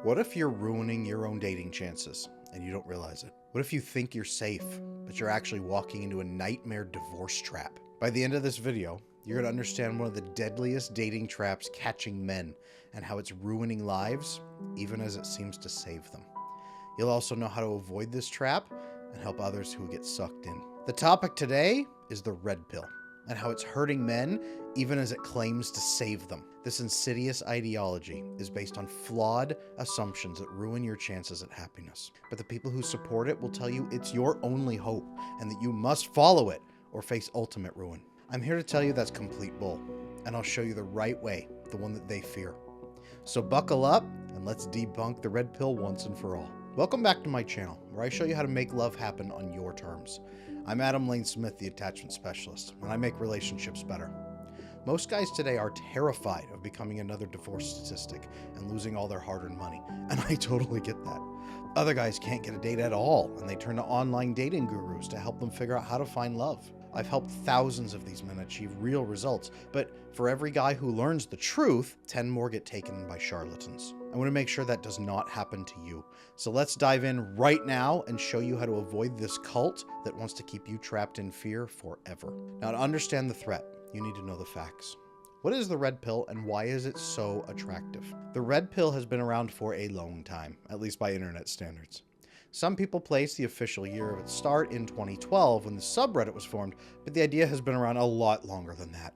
What if you're ruining your own dating chances and you don't realize it? What if you think you're safe, but you're actually walking into a nightmare divorce trap? By the end of this video, you're going to understand one of the deadliest dating traps catching men and how it's ruining lives, even as it seems to save them. You'll also know how to avoid this trap and help others who get sucked in. The topic today is the red pill and how it's hurting men even as it claims to save them. This insidious ideology is based on flawed assumptions that ruin your chances at happiness. But the people who support it will tell you it's your only hope and that you must follow it or face ultimate ruin. I'm here to tell you that's complete bull, and I'll show you the right way, the one that they fear. So buckle up and let's debunk the red pill once and for all. Welcome back to my channel, where I show you how to make love happen on your terms. I'm Adam Lane Smith, the attachment specialist, and I make relationships better. Most guys today are terrified of becoming another divorce statistic and losing all their hard-earned money, and I totally get that. Other guys can't get a date at all, and they turn to online dating gurus to help them figure out how to find love. I've helped thousands of these men achieve real results, but for every guy who learns the truth, 10 more get taken by charlatans. I want to make sure that does not happen to you. So let's dive in right now and show you how to avoid this cult that wants to keep you trapped in fear forever. Now, to understand the threat, you need to know the facts. What is the red pill and why is it so attractive? The red pill has been around for a long time, at least by internet standards. Some people place the official year of its start in 2012 when the subreddit was formed, but the idea has been around a lot longer than that.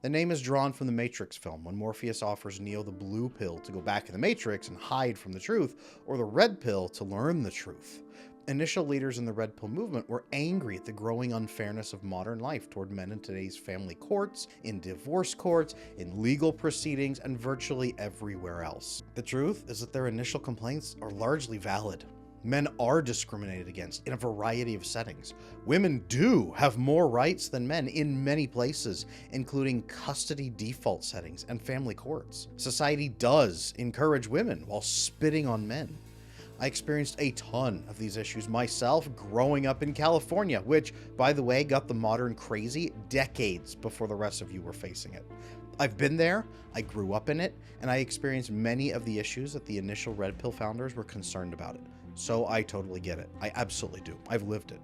The name is drawn from the Matrix film, when Morpheus offers Neo the blue pill to go back in the Matrix and hide from the truth, or the red pill to learn the truth. Initial leaders in the red pill movement were angry at the growing unfairness of modern life toward men in today's family courts, in divorce courts, in legal proceedings, and virtually everywhere else. The truth is that their initial complaints are largely valid. Men are discriminated against in a variety of settings. Women do have more rights than men in many places, including custody default settings and family courts. Society does encourage women while spitting on men. I experienced a ton of these issues myself growing up in California, which, by the way, got the modern crazy decades before the rest of you were facing it. I've been there, I grew up in it, and I experienced many of the issues that the initial red pill founders were concerned about it. So I totally get it. I absolutely do. I've lived it.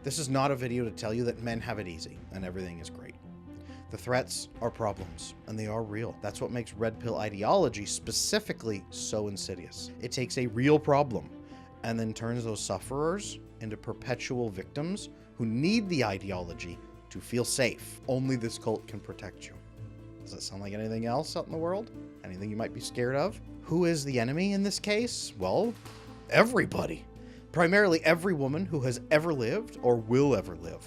This is not a video to tell you that men have it easy and everything is great. The threats are problems, and they are real. That's what makes red pill ideology specifically so insidious. It takes a real problem and then turns those sufferers into perpetual victims who need the ideology to feel safe. Only this cult can protect you. Does that sound like anything else out in the world? Anything you might be scared of? Who is the enemy in this case? Well, everybody. Primarily every woman who has ever lived or will ever live.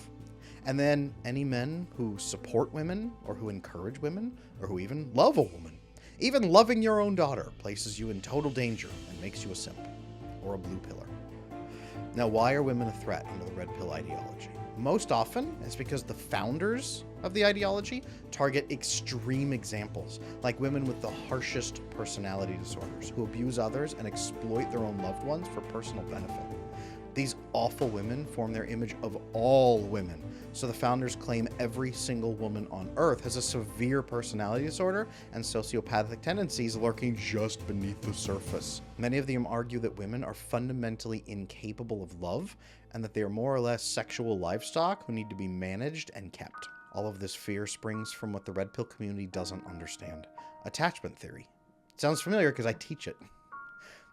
And then any men who support women or who encourage women or who even love a woman. Even loving your own daughter places you in total danger and makes you a simp or a blue pillar. Now, why are women a threat under the red pill ideology? Most often, it's because the founders of the ideology target extreme examples, like women with the harshest personality disorders who abuse others and exploit their own loved ones for personal benefit. These awful women form their image of all women, so the founders claim every single woman on Earth has a severe personality disorder and sociopathic tendencies lurking just beneath the surface. Many of them argue that women are fundamentally incapable of love and that they are more or less sexual livestock who need to be managed and kept. All of this fear springs from what the red pill community doesn't understand: attachment theory. It sounds familiar because I teach it.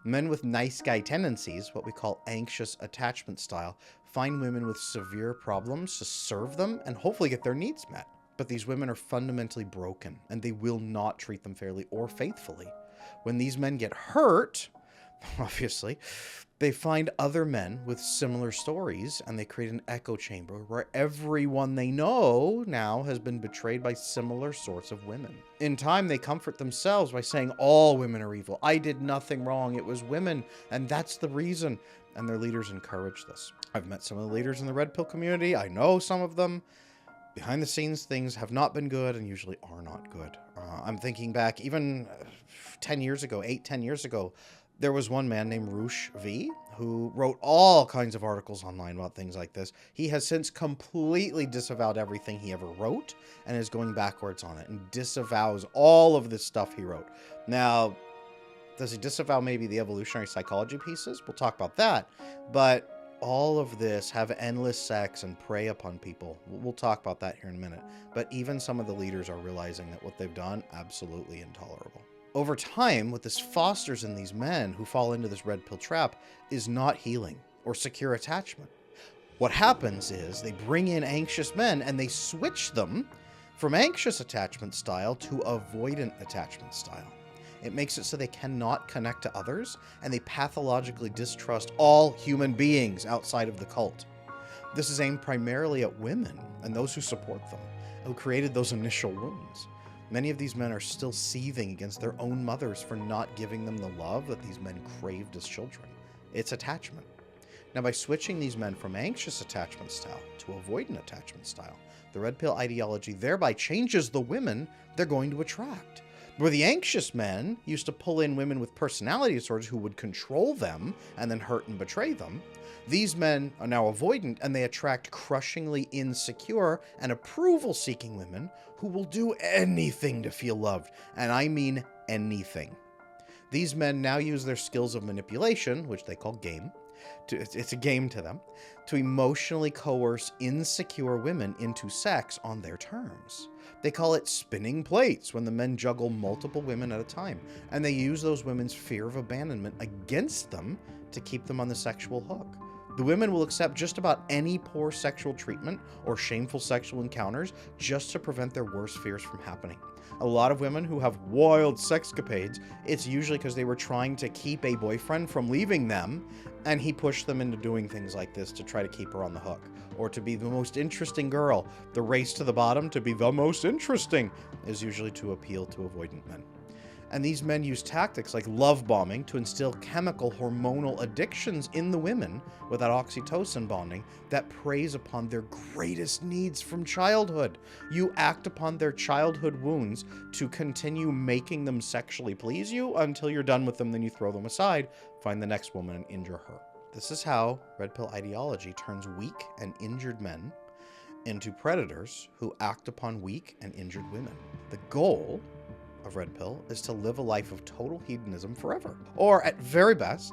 Men with nice guy tendencies, what we call anxious attachment style, find women with severe problems to serve them and hopefully get their needs met. But these women are fundamentally broken and they will not treat them fairly or faithfully. When these men get hurt, obviously, they find other men with similar stories and they create an echo chamber where everyone they know now has been betrayed by similar sorts of women. In time, they comfort themselves by saying all women are evil. I did nothing wrong. It was women, and that's the reason. And their leaders encourage this. I've met some of the leaders in the red pill community. I know some of them. Behind the scenes, things have not been good and usually are not good. I'm thinking back even 10 years ago, 10 years ago, there was one man named Roosh V who wrote all kinds of articles online about things like this. He has since completely disavowed everything he ever wrote and is going backwards on it and disavows all of this stuff he wrote. Now, Does he disavow maybe the evolutionary psychology pieces? We'll talk about that. But all of this, have endless sex and prey upon people. We'll talk about that here in a minute. But even some of the leaders are realizing that what they've done, absolutely intolerable. Over time, what this fosters in these men who fall into this red pill trap is not healing or secure attachment. What happens is they bring in anxious men and they switch them from anxious attachment style to avoidant attachment style. It makes it so they cannot connect to others, and they pathologically distrust all human beings outside of the cult. This is aimed primarily at women and those who support them, who created those initial wounds. Many of these men are still seething against their own mothers for not giving them the love that these men craved as children. It's attachment. Now, by switching these men from anxious attachment style to avoidant attachment style, the red pill ideology thereby changes the women they're going to attract. Where the anxious men used to pull in women with personality disorders who would control them and then hurt and betray them, these men are now avoidant, and they attract crushingly insecure and approval-seeking women who will do anything to feel loved, and I mean anything. These men now use their skills of manipulation, which they call game, it's a game to them, to emotionally coerce insecure women into sex on their terms. They call it spinning plates when the men juggle multiple women at a time, and they use those women's fear of abandonment against them to keep them on the sexual hook. The women will accept just about any poor sexual treatment or shameful sexual encounters just to prevent their worst fears from happening. A lot of women who have wild sexcapades, it's usually because they were trying to keep a boyfriend from leaving them, and he pushed them into doing things like this to try to keep her on the hook, or to be the most interesting girl. The race to the bottom to be the most interesting is usually to appeal to avoidant men. And these men use tactics like love bombing to instill chemical hormonal addictions in the women with that oxytocin bonding that preys upon their greatest needs from childhood. You act upon their childhood wounds to continue making them sexually please you until you're done with them, then you throw them aside, find the next woman and injure her. This is how red pill ideology turns weak and injured men into predators who act upon weak and injured women. The goal of red pill is to live a life of total hedonism forever, or at very best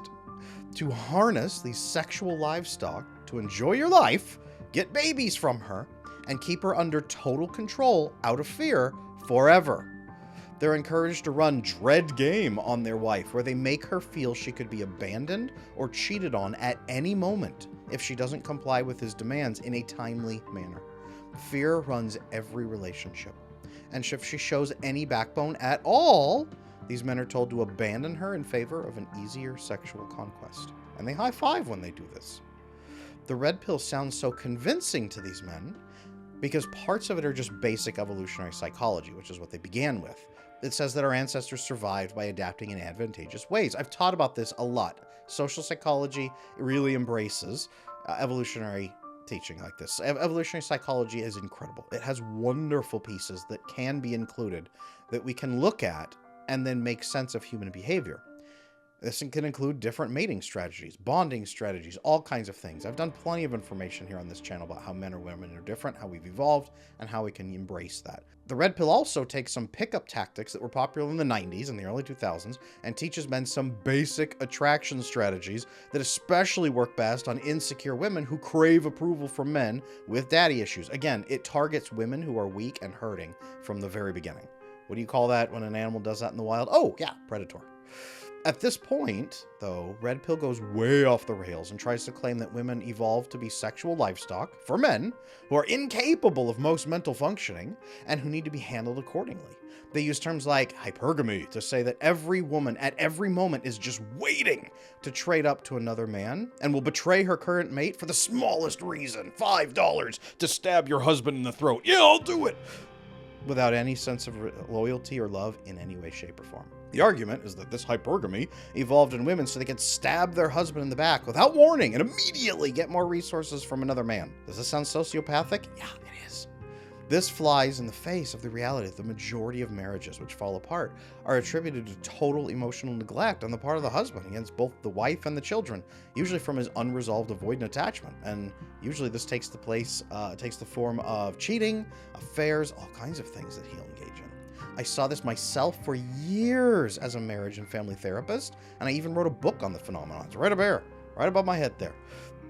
to harness these sexual livestock to enjoy your life, get babies from her, and keep her under total control out of fear forever. They're encouraged to run dread game on their wife, where they make her feel she could be abandoned or cheated on at any moment if she doesn't comply with his demands in a timely manner. Fear runs every relationship. And if she shows any backbone at all, these men are told to abandon her in favor of an easier sexual conquest. And they high-five when they do this. The red pill sounds so convincing to these men because parts of it are just basic evolutionary psychology, which is what they began with. It says that our ancestors survived by adapting in advantageous ways. I've taught about this a lot. Social psychology really embraces evolutionary teaching like this. Evolutionary psychology is incredible. It has wonderful pieces that can be included that we can look at and then make sense of human behavior. This can include different mating strategies, bonding strategies, all kinds of things. I've done plenty of information here on this channel about how men or women are different, how we've evolved, and how we can embrace that. The red pill also takes some pickup tactics that were popular in the 90s and the early 2000s and teaches men some basic attraction strategies that especially work best on insecure women who crave approval from men with daddy issues. Again, it targets women who are weak and hurting from the very beginning. What do you call that when an animal does that in the wild? Oh, yeah, predator. At this point, though, red pill goes way off the rails and tries to claim that women evolved to be sexual livestock for men who are incapable of most mental functioning and who need to be handled accordingly. They use terms like hypergamy to say that every woman at every moment is just waiting to trade up to another man and will betray her current mate for the smallest reason. $5 to stab your husband in the throat. Yeah, I'll do it. Without any sense of loyalty or love in any way, shape, or form. The argument is that this hypergamy evolved in women so they could stab their husband in the back without warning and immediately get more resources from another man. Does this sound sociopathic? Yeah, it is. This flies in the face of the reality that the majority of marriages which fall apart are attributed to total emotional neglect on the part of the husband against both the wife and the children, usually from his unresolved avoidant attachment. And usually this takes the form of cheating, affairs, all kinds of things that he'll engage in. I saw this myself for years as a marriage and family therapist, and I even wrote a book on the phenomenon. It's right above my head there.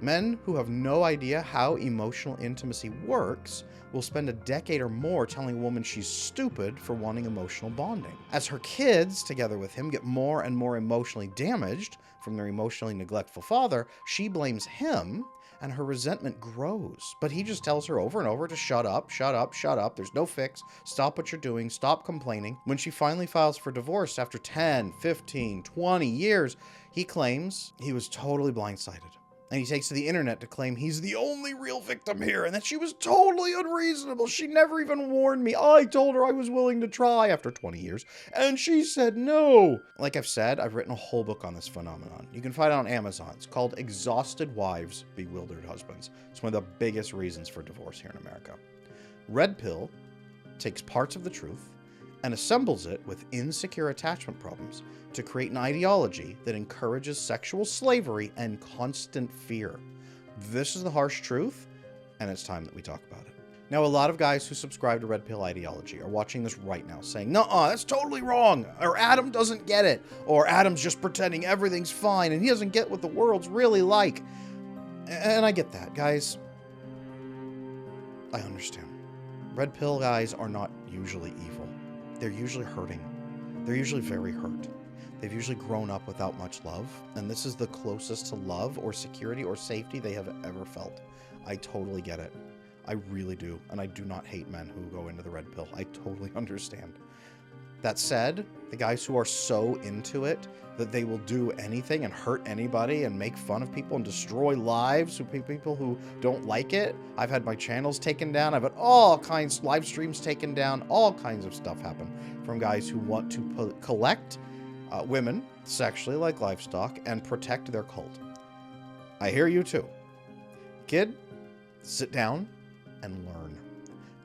Men who have no idea how emotional intimacy works will spend a decade or more telling a woman she's stupid for wanting emotional bonding. As her kids, together with him, get more and more emotionally damaged from their emotionally neglectful father, she blames him, and her resentment grows. But he just tells her over and over to shut up, shut up, shut up. There's no fix. Stop what you're doing. Stop complaining. When she finally files for divorce after 10, 15, 20 years, he claims he was totally blindsided. And he takes to the internet to claim he's the only real victim here and that she was totally unreasonable. She never even warned me. I told her I was willing to try after 20 years, and she said no. Like I've said, I've written a whole book on this phenomenon. You can find it on Amazon. It's called Exhausted Wives, Bewildered Husbands. It's one of the biggest reasons for divorce here in America. Redpill takes parts of the truth and assembles it with insecure attachment problems to create an ideology that encourages sexual slavery and constant fear. This is the harsh truth, and it's time that we talk about it. Now, a lot of guys who subscribe to Redpill Ideology are watching this right now saying, "Nuh-uh, that's totally wrong," or "Adam doesn't get it," or "Adam's just pretending everything's fine and he doesn't get what the world's really like." And I get that, guys. I understand. Redpill guys are not usually evil. They're usually hurting. They're usually very hurt. They've usually grown up without much love, and this is the closest to love or security or safety they have ever felt. I totally get it. I really do, and I do not hate men who go into the red pill. I totally understand. That said, the guys who are so into it that they will do anything and hurt anybody and make fun of people and destroy lives of people who don't like it. I've had my channels taken down. I've had all kinds, live streams taken down. All kinds of stuff happen from guys who want to collect women sexually like livestock and protect their cult. I hear you too. Kid, sit down and learn.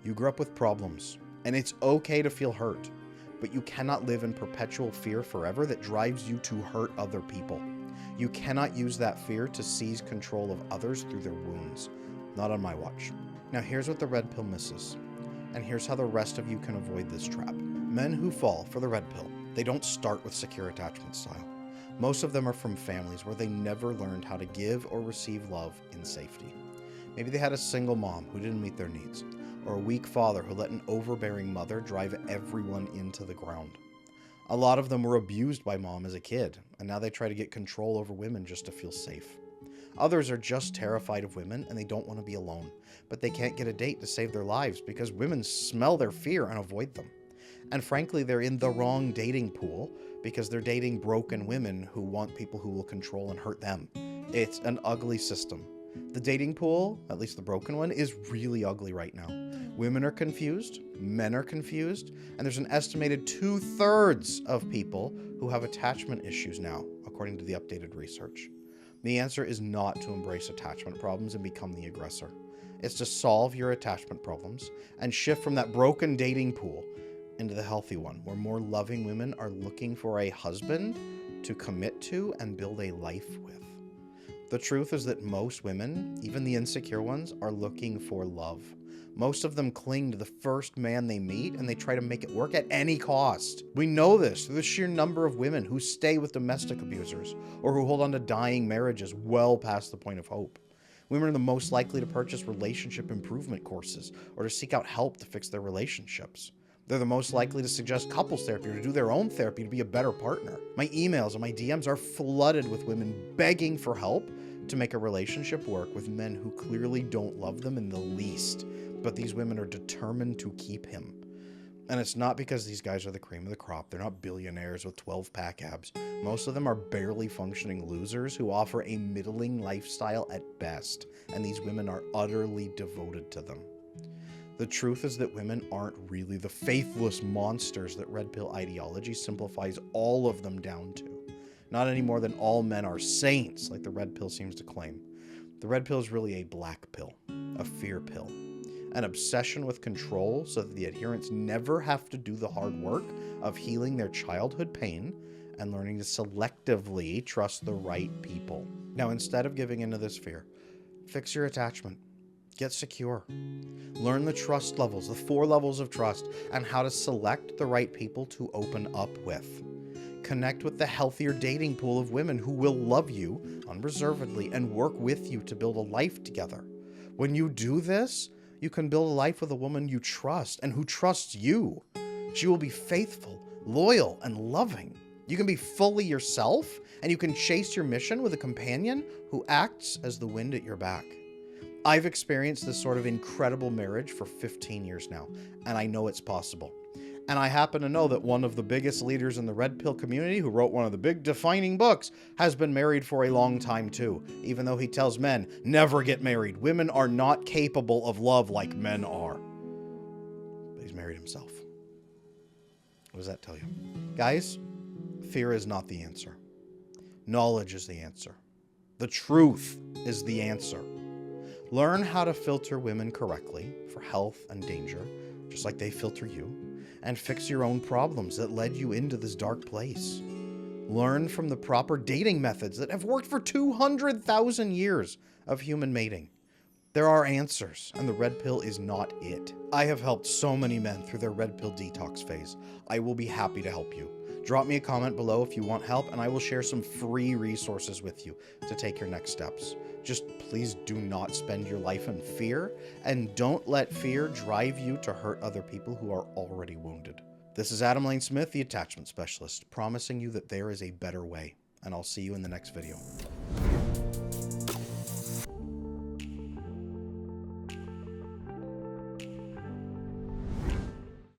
You grew up with problems, and it's okay to feel hurt. But you cannot live in perpetual fear forever that drives you to hurt other people. You cannot use that fear to seize control of others through their wounds. Not on my watch. Now here's what the red pill misses. And here's how the rest of you can avoid this trap. Men who fall for the red pill, they don't start with secure attachment style. Most of them are from families where they never learned how to give or receive love in safety. Maybe they had a single mom who didn't meet their needs, or a weak father who let an overbearing mother drive everyone into the ground. A lot of them were abused by mom as a kid, and now they try to get control over women just to feel safe. Others are just terrified of women and they don't want to be alone, but they can't get a date to save their lives because women smell their fear and avoid them. And frankly, they're in the wrong dating pool because they're dating broken women who want people who will control and hurt them. It's an ugly system. The dating pool, at least the broken one, is really ugly right now. Women are confused, men are confused, and there's an estimated 2/3 of people who have attachment issues now, according to the updated research. The answer is not to embrace attachment problems and become the aggressor. It's to solve your attachment problems and shift from that broken dating pool into the healthy one, where more loving women are looking for a husband to commit to and build a life with. The truth is that most women, even the insecure ones, are looking for love. Most of them cling to the first man they meet and they try to make it work at any cost. We know this through the sheer number of women who stay with domestic abusers or who hold on to dying marriages well past the point of hope. Women are the most likely to purchase relationship improvement courses or to seek out help to fix their relationships. They're the most likely to suggest couples therapy or to do their own therapy to be a better partner. My emails and my DMs are flooded with women begging for help to make a relationship work with men who clearly don't love them in the least, but these women are determined to keep him. And it's not because these guys are the cream of the crop. They're not billionaires with 12-pack abs. Most of them are barely functioning losers who offer a middling lifestyle at best, and these women are utterly devoted to them. The truth is that women aren't really the faithless monsters that Redpill Ideology simplifies all of them down to. Not any more than all men are saints, like the red pill seems to claim. The red pill is really a black pill, a fear pill, an obsession with control so that the adherents never have to do the hard work of healing their childhood pain and learning to selectively trust the right people. Now, instead of giving into this fear, fix your attachment. Get secure. Learn the trust levels, the 4 levels of trust, and how to select the right people to open up with. Connect with the healthier dating pool of women who will love you unreservedly and work with you to build a life together. When you do this, you can build a life with a woman you trust and who trusts you. She will be faithful, loyal, and loving. You can be fully yourself, and you can chase your mission with a companion who acts as the wind at your back. I've experienced this sort of incredible marriage for 15 years now, and I know it's possible. And I happen to know that one of the biggest leaders in the Red Pill community, who wrote one of the big defining books, has been married for a long time too, even though he tells men, never get married. Women are not capable of love like men are. But he's married himself. What does that tell you? Guys, fear is not the answer. Knowledge is the answer. The truth is the answer. Learn how to filter women correctly for health and danger, just like they filter you, and fix your own problems that led you into this dark place. Learn from the proper dating methods that have worked for 200,000 years of human mating. There are answers, and the Red Pill is not it. I have helped so many men through their Red Pill detox phase. I will be happy to help you. Drop me a comment below if you want help, and I will share some free resources with you to take your next steps. Just please do not spend your life in fear, and don't let fear drive you to hurt other people who are already wounded. This is Adam Lane Smith, the Attachment Specialist, promising you that there is a better way, and I'll see you in the next video.